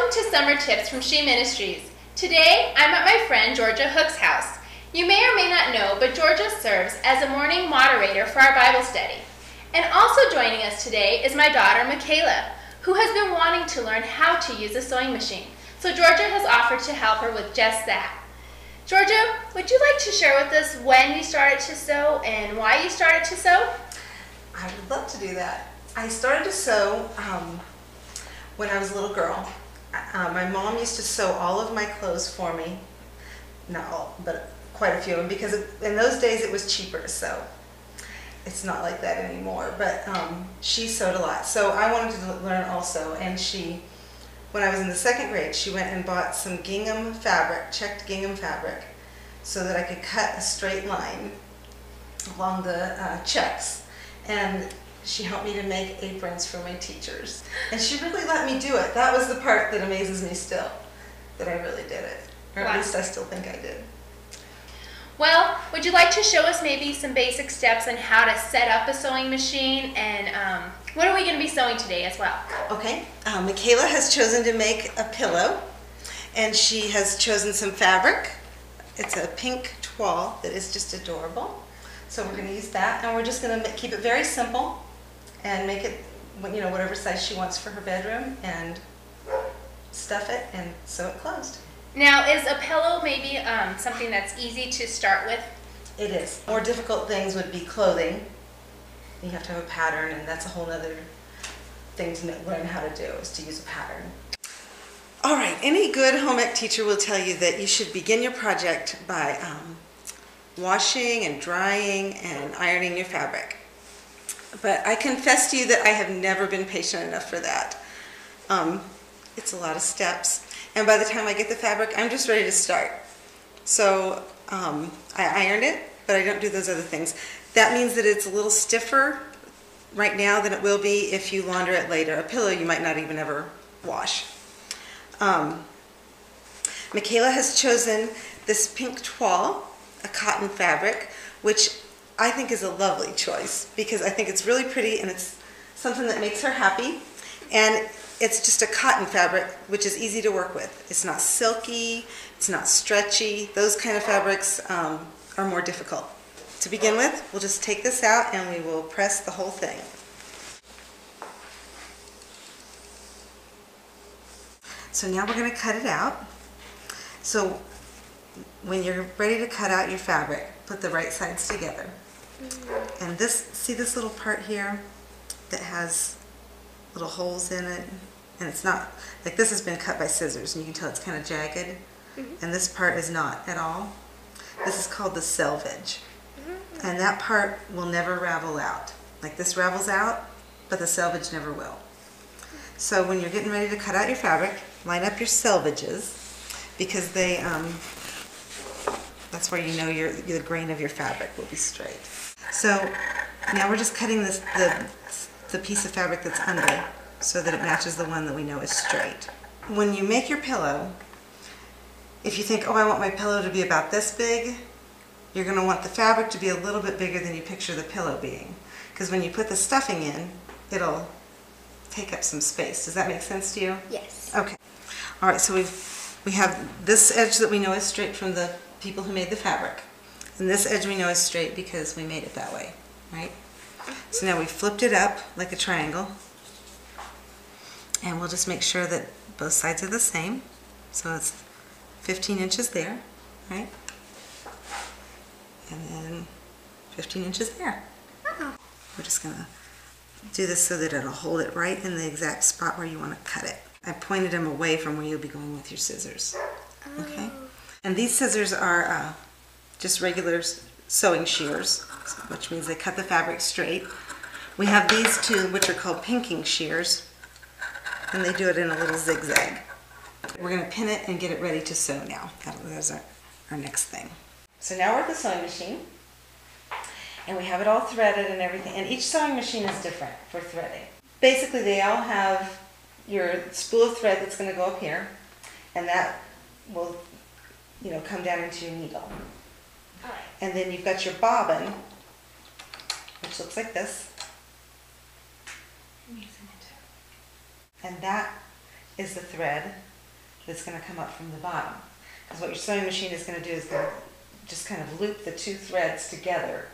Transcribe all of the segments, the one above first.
Welcome to Summer Tips from She Ministries. Today, I'm at my friend Georgie Hook's house. You may or may not know, but Georgia serves as a morning moderator for our Bible study. And also joining us today is my daughter, Michaela, who has been wanting to learn how to use a sewing machine. So Georgia has offered to help her with just that. Georgia, would you like to share with us when you started to sew and why you started to sew? I would love to do that. I started to sew when I was a little girl. My mom used to sew all of my clothes for me. Not all, but quite a few of them, because in those days it was cheaper to sew. It's not like that anymore, but she sewed a lot. So I wanted to learn also, and when I was in the second grade, she went and bought some gingham fabric, checked gingham fabric, so that I could cut a straight line along the checks. And she helped me to make aprons for my teachers. And she really let me do it. That was the part that amazes me still, that I really did it. Or at least I still think I did. Well, would you like to show us maybe some basic steps on how to set up a sewing machine, and what are we going to be sewing today as well? Okay, Michaela has chosen to make a pillow, and she has chosen some fabric. It's a pink toile that is just adorable. So we're going to use that, and we're just going to keep it very simple and make it, you know, whatever size she wants for her bedroom, and stuff it and sew it closed. Now, is a pillow maybe something that's easy to start with? It is. More difficult things would be clothing. You have to have a pattern, and that's a whole other thing to learn how to do, is to use a pattern. All right, any good home ec teacher will tell you that you should begin your project by washing and drying and ironing your fabric. But I confess to you that I have never been patient enough for that. It's a lot of steps. And by the time I get the fabric, I'm just ready to start. So I iron it, but I don't do those other things. That means that it's a little stiffer right now than it will be if you launder it later. A pillow you might not even ever wash. Michaela has chosen this pink toile, a cotton fabric, which I think is a lovely choice because I think it's really pretty and it's something that makes her happy. And it's just a cotton fabric, which is easy to work with. It's not silky, it's not stretchy. Those kind of fabrics are more difficult. To begin with, we'll just take this out and we will press the whole thing. So now we're going to cut it out. So when you're ready to cut out your fabric, put the right sides together. And see this little part here that has little holes in it? And it's not, like this has been cut by scissors and you can tell it's kind of jagged. And this part is not at all. This is called the selvage. And that part will never ravel out. Like this ravels out, but the selvage never will. So when you're getting ready to cut out your fabric, line up your selvages, because they, that's where you know the grain of your fabric will be straight. So now we're just cutting the piece of fabric that's under so that it matches the one that we know is straight. When you make your pillow, if you think, oh, I want my pillow to be about this big, you're going to want the fabric to be a little bit bigger than you picture the pillow being. Because when you put the stuffing in, it'll take up some space. Does that make sense to you? Yes. Okay. All right, so we have this edge that we know is straight from the people who made the fabric. And this edge we know is straight because we made it that way, right? So now we flipped it up like a triangle. And we'll just make sure that both sides are the same. So it's 15 inches there, right? And then 15 inches there. We're just going to do this so that it'll hold it right in the exact spot where you want to cut it. I pointed them away from where you'll be going with your scissors. Okay? And these scissors are just regular sewing shears, which means they cut the fabric straight. We have these two, which are called pinking shears, and they do it in a little zigzag. We're going to pin it and get it ready to sew now. That's our next thing. So now we're at the sewing machine, and we have it all threaded and everything, and each sewing machine is different for threading. Basically, they all have your spool of thread that's going to go up here, and that will, you know, come down into your needle. All right. And then you've got your bobbin, which looks like this. And that is the thread that's going to come up from the bottom. Because what your sewing machine is going to do is going to just kind of loop the two threads together,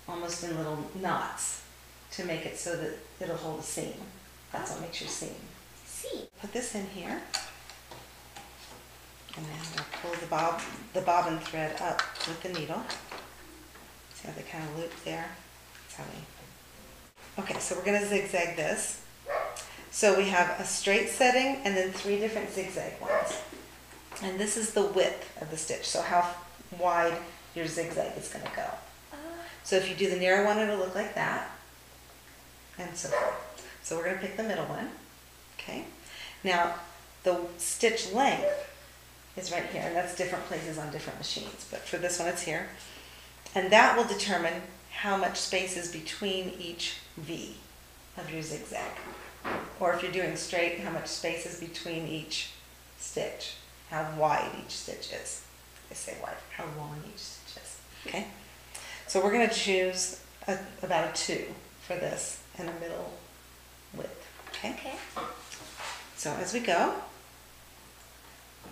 almost in little knots, to make it so that it'll hold a seam. That's what makes your seam. Put this in here, and then we'll pull the bobbin thread up with the needle. See how they kind of loop there? That's how we... Okay, so we're going to zigzag this. So we have a straight setting and then 3 different zigzag ones. And this is the width of the stitch, so how wide your zigzag is going to go. So if you do the narrow one, it'll look like that, and so forth. So we're going to pick the middle one. Okay. Now, the stitch length is right here, and that's different places on different machines, but for this one it's here. And that will determine how much space is between each V of your zigzag. Or if you're doing straight, how much space is between each stitch, how wide each stitch is. I say wide, how long each stitch is. Okay? So we're going to choose about a 2 for this and a middle width. Okay? Okay. So as we go,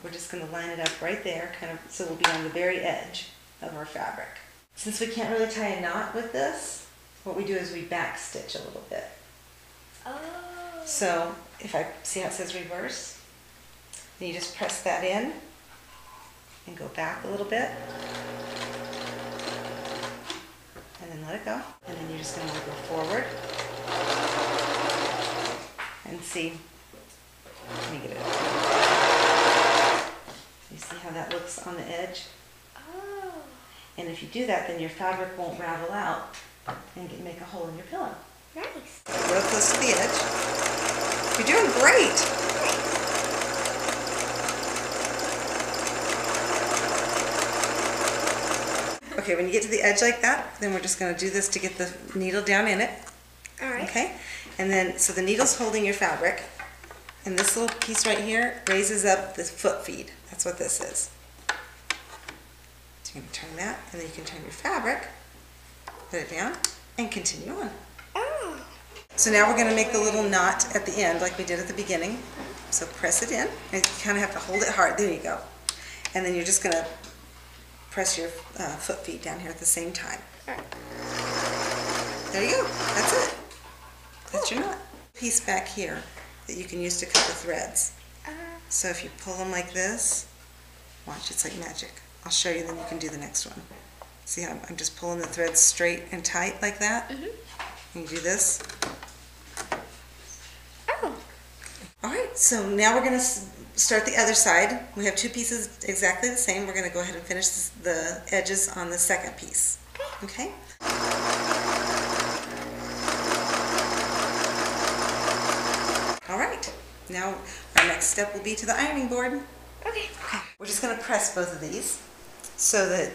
we're just going to line it up right there, kind of, so we'll be on the very edge of our fabric. Since we can't really tie a knot with this, what we do is we back stitch a little bit. Oh. So if I see how it says reverse, then you just press that in and go back a little bit, and then let it go, and then you're just going to go forward and see. Let me get it. You see how that looks on the edge? Oh. And if you do that, then your fabric won't ravel out and make a hole in your pillow. Nice. Real close to the edge. You're doing great. Okay, when you get to the edge like that, then we're just going to do this to get the needle down in it. All right. Okay? And then, so the needle's holding your fabric, and this little piece right here raises up the foot feed. That's what this is. So you're going to turn that, and then you can turn your fabric, put it down, and continue on. Oh. So now we're going to make the little knot at the end like we did at the beginning. So press it in, and you kind of have to hold it hard. There you go. And then you're just going to press your foot feet down here at the same time. All right. There you go. That's it. That's your knot. Piece back here that you can use to cut the threads. So if you pull them like this, watch, it's like magic. I'll show you, then you can do the next one. See how I'm just pulling the threads straight and tight like that? And you do this. Oh. All right, so now we're going to start the other side. We have 2 pieces exactly the same. We're going to go ahead and finish the edges on the second piece. Okay? All right, now our next step will be to the ironing board. Okay. We're just going to press both of these so that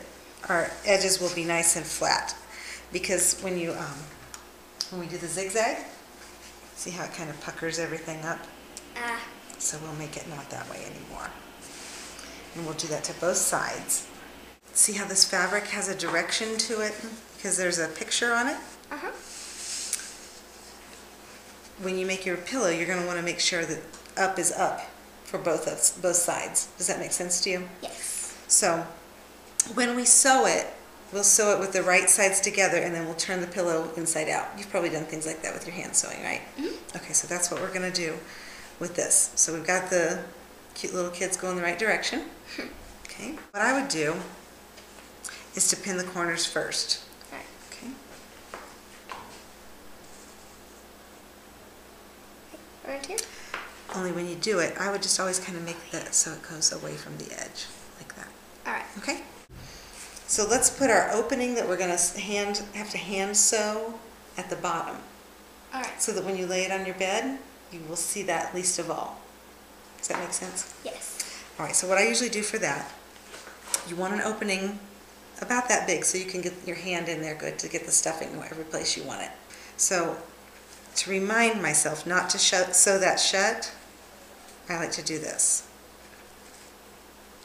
our edges will be nice and flat. Because when we do the zigzag, see how it kind of puckers everything up? So we'll make it not that way anymore. And we'll do that to both sides. See how this fabric has a direction to it because there's a picture on it? When you make your pillow, you're going to want to make sure that up is up for both sides. Does that make sense to you? Yes. So when we sew it, we'll sew it with the right sides together, and then we'll turn the pillow inside out. You've probably done things like that with your hand sewing, right? Okay, so that's what we're going to do with this. So we've got the cute little kids going the right direction. Okay. What I would do is to pin the corners first. Right. Okay. Right here? Only when you do it, I would just always kind of make that so it goes away from the edge, like that. All right. Okay? So let's put our opening that we're going to have to hand sew at the bottom. All right. So that when you lay it on your bed, you will see that least of all. Does that make sense? Yes. All right, so what I usually do for that, you want an opening about that big so you can get your hand in there good to get the stuffing every place you want it. So to remind myself not to sew that shut, I like to do this.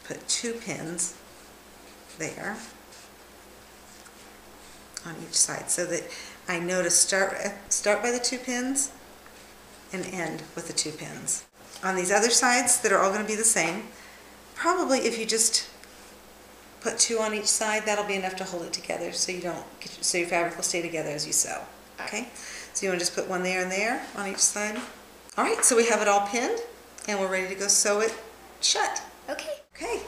Put 2 pins there on each side so that I know to start by the 2 pins and end with the 2 pins. on these other sides that are all going to be the same, probably if you just put 2 on each side, that'll be enough to hold it together so you don't get, so your fabric will stay together as you sew. Okay, so you want to just put 1 there and there on each side. All right, so we have it all pinned and we're ready to go sew it shut. Okay. Okay.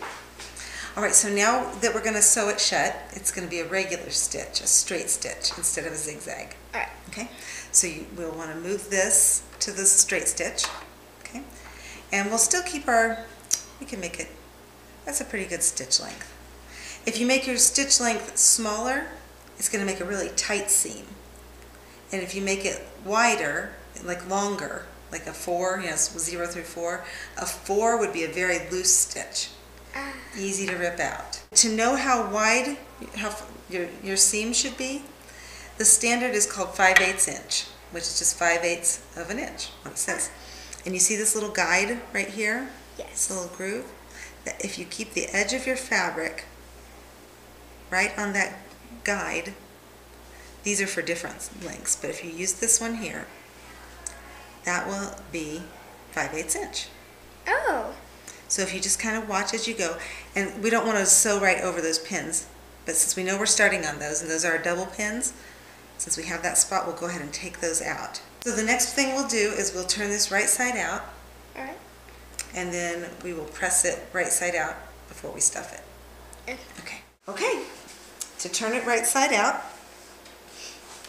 All right, so now that we're going to sew it shut, it's going to be a regular stitch, a straight stitch instead of a zigzag. All right. Okay, so we'll want to move this to the straight stitch. Okay, and we'll still keep our, we can make it, that's a pretty good stitch length. If you make your stitch length smaller, it's going to make a really tight seam. And if you make it wider, like longer, like a 4, 0 through 4, a 4 would be a very loose stitch. Easy to rip out. To know how wide your seam should be, the standard is called 5/8 inch, which is just 5/8 of an inch, what it says. And you see this little guide right here? Yes. This little groove? That if you keep the edge of your fabric right on that guide, these are for different lengths, but if you use this one here, that will be 5/8 inch. Oh. So if you just kind of watch as you go, and we don't want to sew right over those pins, but since we know we're starting on those, and those are our double pins, since we have that spot, we'll go ahead and take those out. So the next thing we'll do is we'll turn this right side out, All right. and then we will press it right side out before we stuff it. Okay. Okay, to turn it right side out,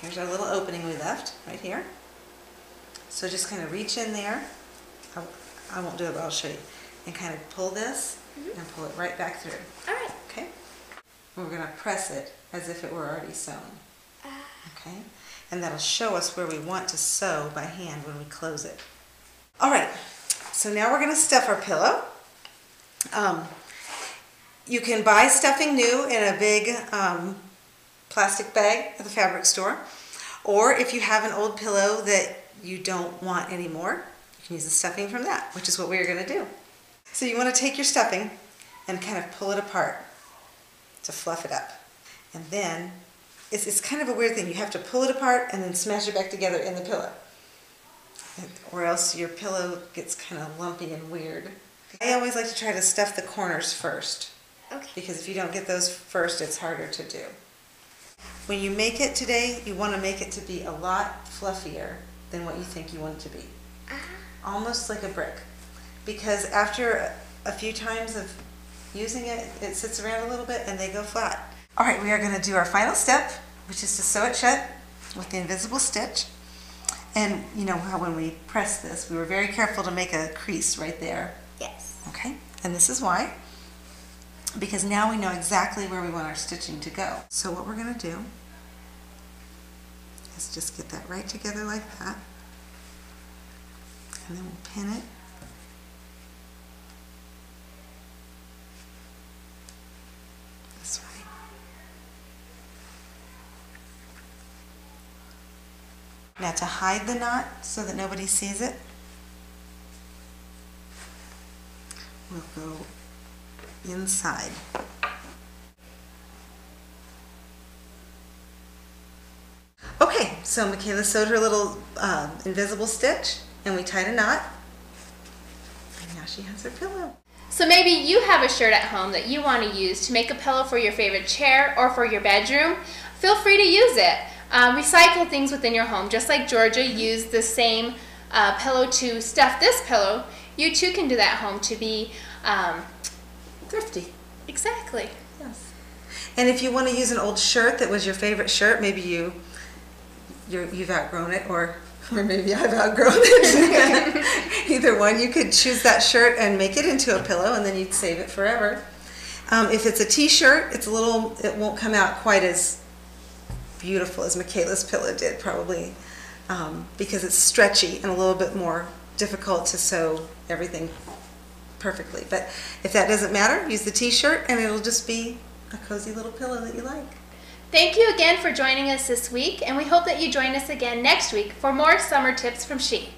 here's our little opening we left right here. So just kind of reach in there. I won't do it, but I'll show you. And kind of pull this and pull it right back through. All right. Okay? And we're going to press it as if it were already sewn. Okay? And that'll show us where we want to sew by hand when we close it. All right. So now we're going to stuff our pillow. You can buy stuffing new in a big plastic bag at the fabric store. Or if you have an old pillow that you don't want anymore, you can use the stuffing from that, which is what we're going to do. So you want to take your stuffing and kind of pull it apart to fluff it up. And then, it's kind of a weird thing. You have to pull it apart and then smash it back together in the pillow. Or else your pillow gets kind of lumpy and weird. I always like to try to stuff the corners first. Okay. Because if you don't get those first, it's harder to do. When you make it today, you want to make it to be a lot fluffier than what you think you want it to be. Almost like a brick. Because after a few times of using it, it sits around a little bit and they go flat. All right, we are going to do our final step, which is to sew it shut with the invisible stitch. And you know how when we press this, we were very careful to make a crease right there. Yes. Okay, and this is why. Because now we know exactly where we want our stitching to go. So what we're going to do is just get that right together like that. And then we'll pin it. This way. Now to hide the knot so that nobody sees it, we'll go inside. Okay, so Michaela sewed her little invisible stitch and we tied a knot. And now she has her pillow. So maybe you have a shirt at home that you want to use to make a pillow for your favorite chair or for your bedroom. Feel free to use it. Recycle things within your home. Just like Georgia used the same pillow to stuff this pillow, you too can do that at home to be Thrifty. exactly. Yes. And if you want to use an old shirt that was your favorite shirt, maybe you've outgrown it, or maybe I've outgrown it. Either one, you could choose that shirt and make it into a pillow, and then you'd save it forever. If it's a t-shirt, it won't come out quite as beautiful as Michaela's pillow did, probably, because it's stretchy and a little bit more difficult to sew everything perfectly. But if that doesn't matter, use the t-shirt and it'll just be a cozy little pillow that you like. Thank you again for joining us this week, and we hope that you join us again next week for more summer tips from She.